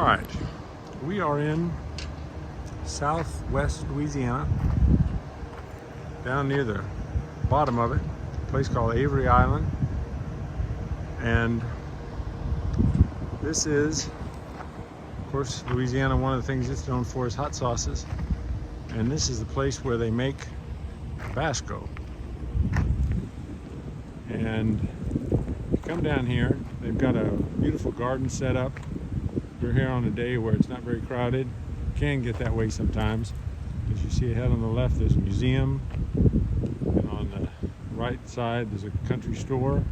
All right, we are in southwest Louisiana, down near the bottom of it, a place called Avery Island. And this is, of course, Louisiana, one of the things it's known for is hot sauces. And this is the place where they make Tabasco. And you come down here, they've got a beautiful garden set up. We're here on a day where it's not very crowded. It can get that way sometimes. As you see ahead on the left, there's a museum. And on the right side, there's a country store.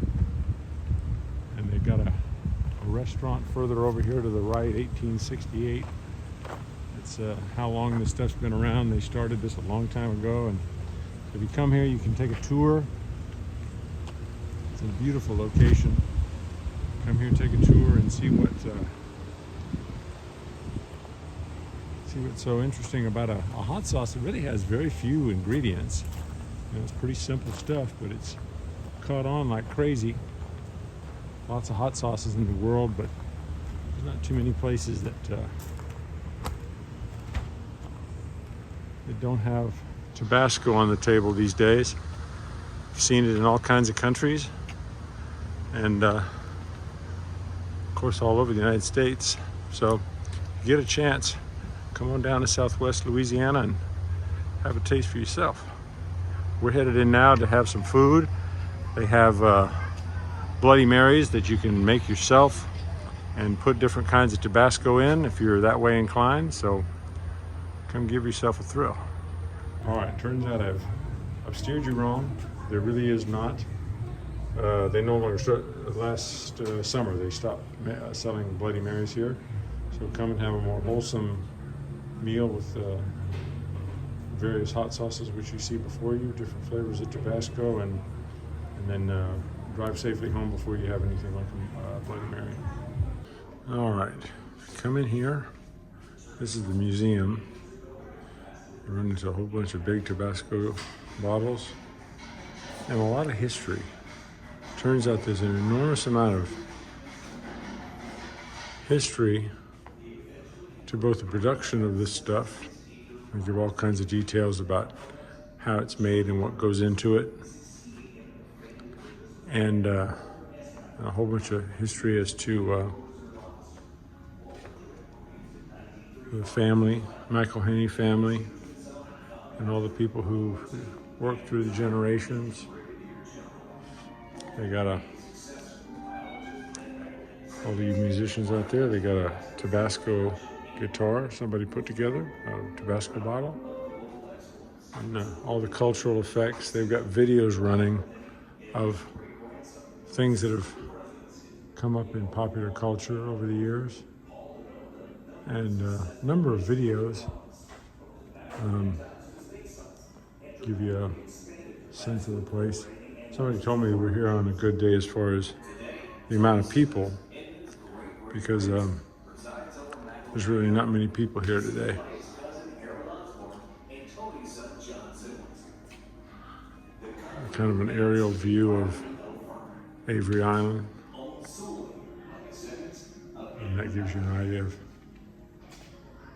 And they've got a restaurant further over here to the right, 1868. It's how long this stuff's been around. They started this a long time ago. And so if you come here, you can take a tour. It's a beautiful location. Come here, take a tour, and see what's so interesting about a hot sauce. It really has very few ingredients. You know, it's pretty simple stuff, but it's caught on like crazy. Lots of hot sauces in the world, but there's not too many places that don't have Tabasco on the table these days. I've seen it in all kinds of countries, and of course all over the United States. So if you get a chance, come on down to southwest Louisiana and have a taste for yourself. We're headed in now to have some food. They have Bloody Marys that you can make yourself and put different kinds of Tabasco in if you're that way inclined. So come give yourself a thrill. All right, turns out I've steered you wrong. There really is not. They no longer start. Last summer they stopped selling Bloody Marys here. So come and have a more wholesome meal with various hot sauces which you see before you, different flavors of Tabasco, and then drive safely home before you have anything like a Bloody Mary. All right, come in here. This is the museum. You run into a whole bunch of big Tabasco bottles and a lot of history. Turns out there's an enormous amount of history to both the production of this stuff. I give all kinds of details about how it's made and what goes into it, and a whole bunch of history as to the family, McElhaney family, and all the people who worked through the generations. They got all the musicians out there, they got a Tabasco guitar somebody put together, a Tabasco bottle, and all the cultural effects. They've got videos running of things that have come up in popular culture over the years, and a number of videos give you a sense of the place. Somebody told me we're here on a good day as far as the amount of people, because there's really not many people here today. Kind of an aerial view of Avery Island. And that gives you an idea of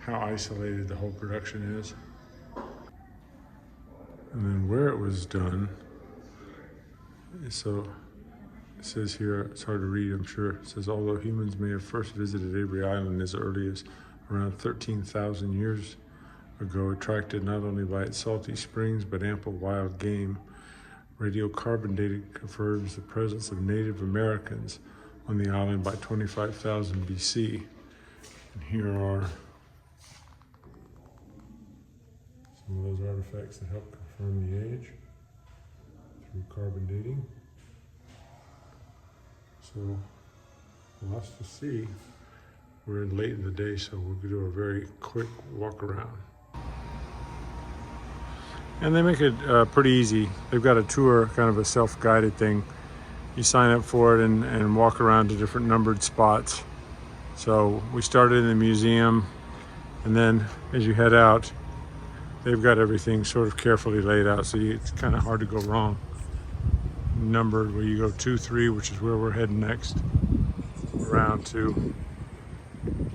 how isolated the whole production is. And then where it was done. So it says here, it's hard to read, I'm sure. It says, although humans may have first visited Avery Island as early as around 13,000 years ago, attracted not only by its salty springs, but ample wild game, radiocarbon dating confirms the presence of Native Americans on the island by 25,000 BC. And here are some of those artifacts that help confirm the age through carbon dating. So lots to see. We're late in the day, so we'll do a very quick walk around. And they make it pretty easy. They've got a tour, kind of a self-guided thing. You sign up for it and walk around to different numbered spots. So we started in the museum, and then as you head out, they've got everything sort of carefully laid out, so it's kind of hard to go wrong. Numbered, where you go 2, 3, which is where we're heading next, around to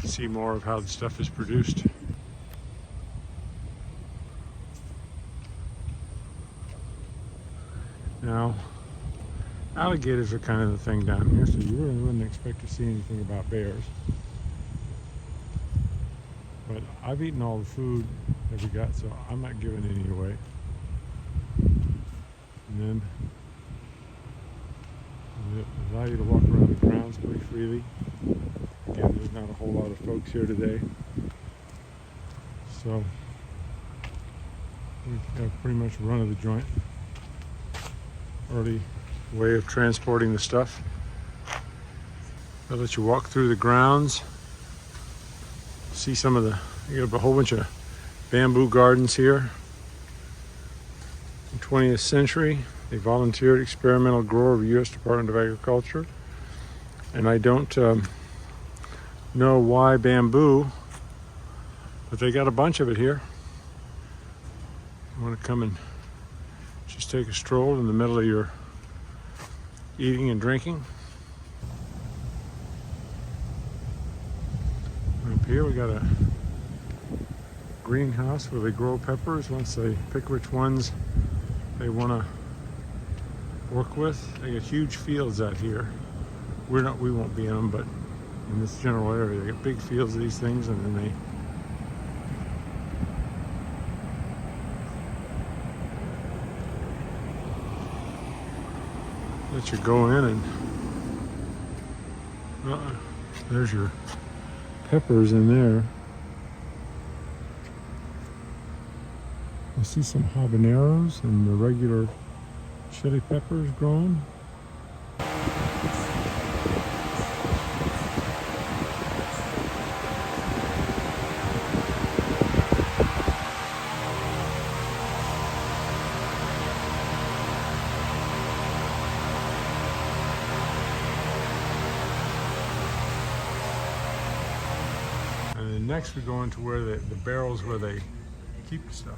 see more of how the stuff is produced. Now, alligators are kind of the thing down here, so you really wouldn't expect to see anything about bears. But I've eaten all the food that we got, so I'm not giving any away. And then they allow you to walk around the grounds pretty freely. Again, there's not a whole lot of folks here today. So we have pretty much run of the joint. Early way of transporting the stuff. They'll let you walk through the grounds. See some of you have a whole bunch of bamboo gardens here. In the 20th century, a volunteered experimental grower of the U.S. Department of Agriculture. And I don't know why bamboo, but they got a bunch of it here. You want to come and just take a stroll in the middle of your eating and drinking. Up here we got a greenhouse where they grow peppers. Once they pick which ones they want to work with. They got huge fields out here. We won't be in them, but in this general area they got big fields of these things, and then they let you go in and there's your peppers in there. I see some habaneros and the regular chili peppers growing. And next we go into where the barrels where they keep the stuff.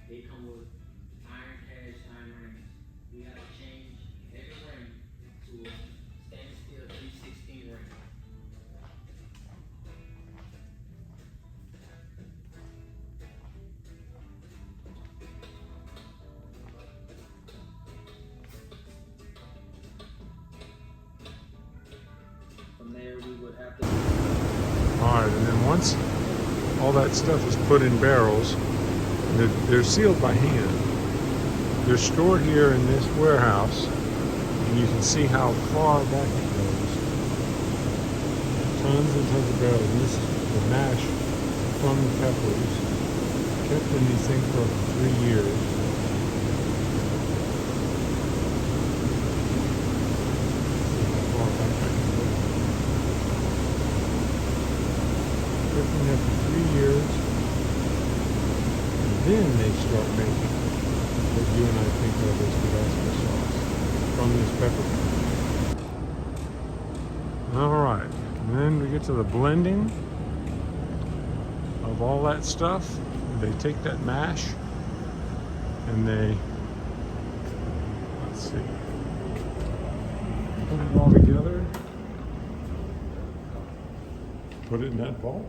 They come with iron cast iron rings. We have to change every ring to a stainless steel 316 ring. From there we would have to... Alright, and then once all that stuff is put in barrels, they're sealed by hand. They're stored here in this warehouse, and you can see how far back it goes. Tons and tons of barrels. And this is the mash from the peppers, kept in these things for 3 years. See how far back I can go. Kept in there for 3 years. Then they start making what you and I think of as Tabasco sauce from this pepper. All right, and then we get to the blending of all that stuff. They take that mash and they, let's see, put it all together, put it in that vault.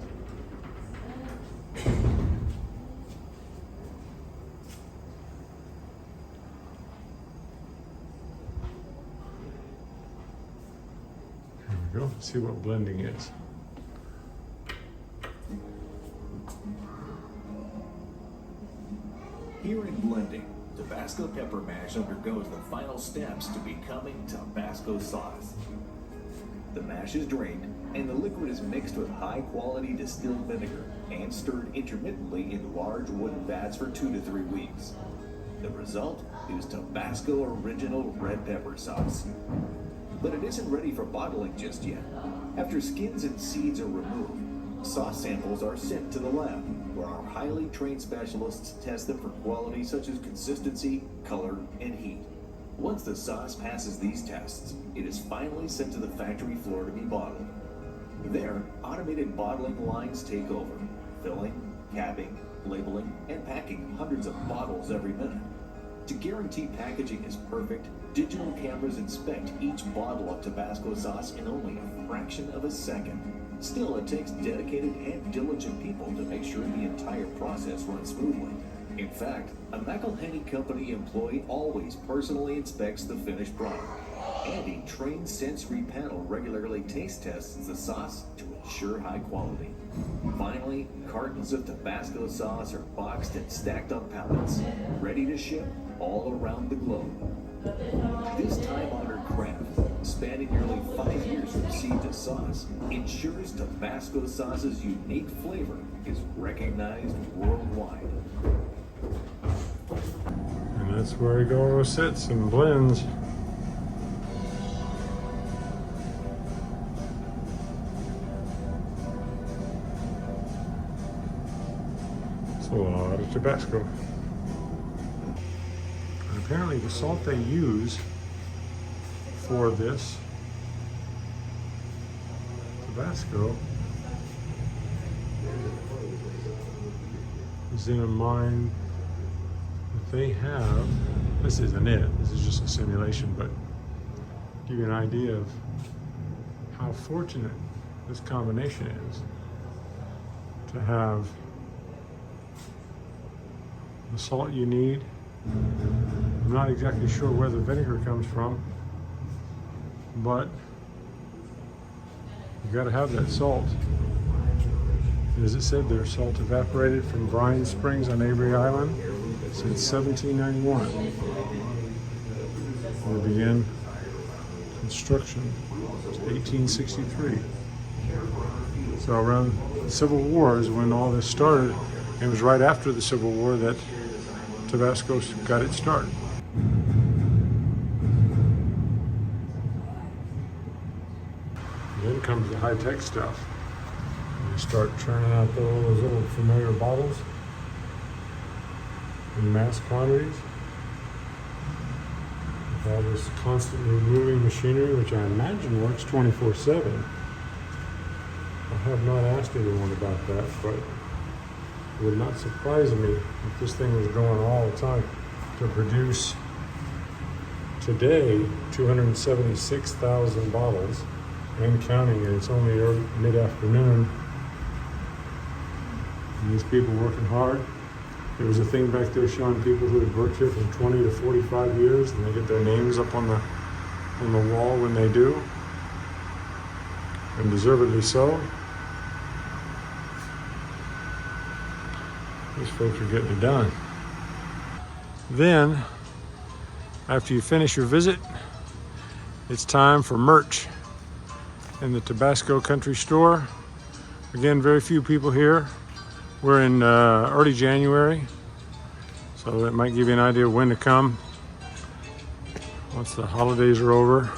Go see what blending is. Here in blending, Tabasco pepper mash undergoes the final steps to becoming Tabasco sauce. The mash is drained and the liquid is mixed with high-quality distilled vinegar and stirred intermittently in large wooden vats for 2 to 3 weeks. The result is Tabasco Original Red Pepper Sauce. But it isn't ready for bottling just yet. After skins and seeds are removed, sauce samples are sent to the lab. where our highly trained specialists test them for quality such as consistency, color, and heat. Once the sauce passes these tests, it is finally sent to the factory floor to be bottled. There, automated bottling lines take over, filling, capping, labeling, and packing hundreds of bottles every minute. To guarantee packaging is perfect, digital cameras inspect each bottle of Tabasco sauce in only a fraction of a second. Still, it takes dedicated and diligent people to make sure the entire process runs smoothly. In fact, a McElhenney Company employee always personally inspects the finished product, and a trained sensory panel regularly taste tests the sauce to ensure high quality. Finally, cartons of Tabasco sauce are boxed and stacked on pallets, ready to ship all around the globe. This time-honored craft, spanning nearly 5 years from seed to sauce, ensures Tabasco sauce's unique flavor is recognized worldwide. And that's where he goes, sits and blends. It's a lot of Tabasco. And apparently the salt they use for this Tabasco is in a mine that they have. This isn't it, this is just a simulation, but give you an idea of how fortunate this combination is to have the salt you need. I'm not exactly sure where the vinegar comes from, but you got to have that salt. As it said there, salt evaporated from brine springs on Avery Island since 1791. They began construction in 1863. So around the Civil War is when all this started. It was right after the Civil War that Tabasco got its start. Then comes the high-tech stuff. You start churning out all those little familiar bottles in mass quantities. With all this constantly moving machinery, which I imagine works 24/7. I have not asked anyone about that, but it would not surprise me if this thing was going all the time to produce today 276,000 bottles and counting, and it's only mid-afternoon. And these people working hard. There was a thing back there showing people who had worked here from 20 to 45 years, and they get their names up on the wall when they do, and deservedly so. These folks are getting it done. Then, after you finish your visit, it's time for merch in the Tabasco Country Store. Again, very few people here. We're in early January, so that might give you an idea of when to come once the holidays are over.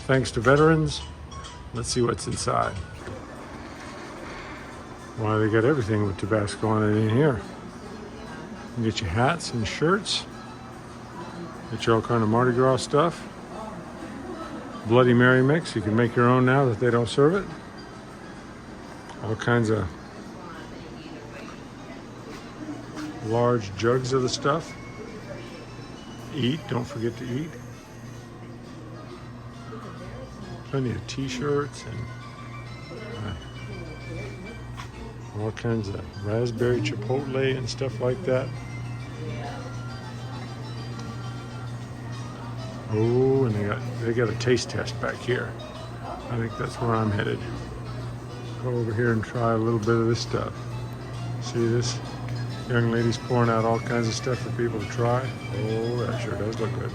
Thanks to veterans. Let's see what's inside. Why, they got everything with Tabasco on it in here. You get your hats and shirts. Get your all kind of Mardi Gras stuff. Bloody Mary mix. You can make your own now that they don't serve it. All kinds of large jugs of the stuff. Eat, don't forget to eat. Plenty of t-shirts and all kinds of raspberry chipotle and stuff like that. Oh, and they got a taste test back here. I think that's where I'm headed. Go over here and try a little bit of this stuff. See this? Young lady's pouring out all kinds of stuff for people to try. Oh, that sure does look good.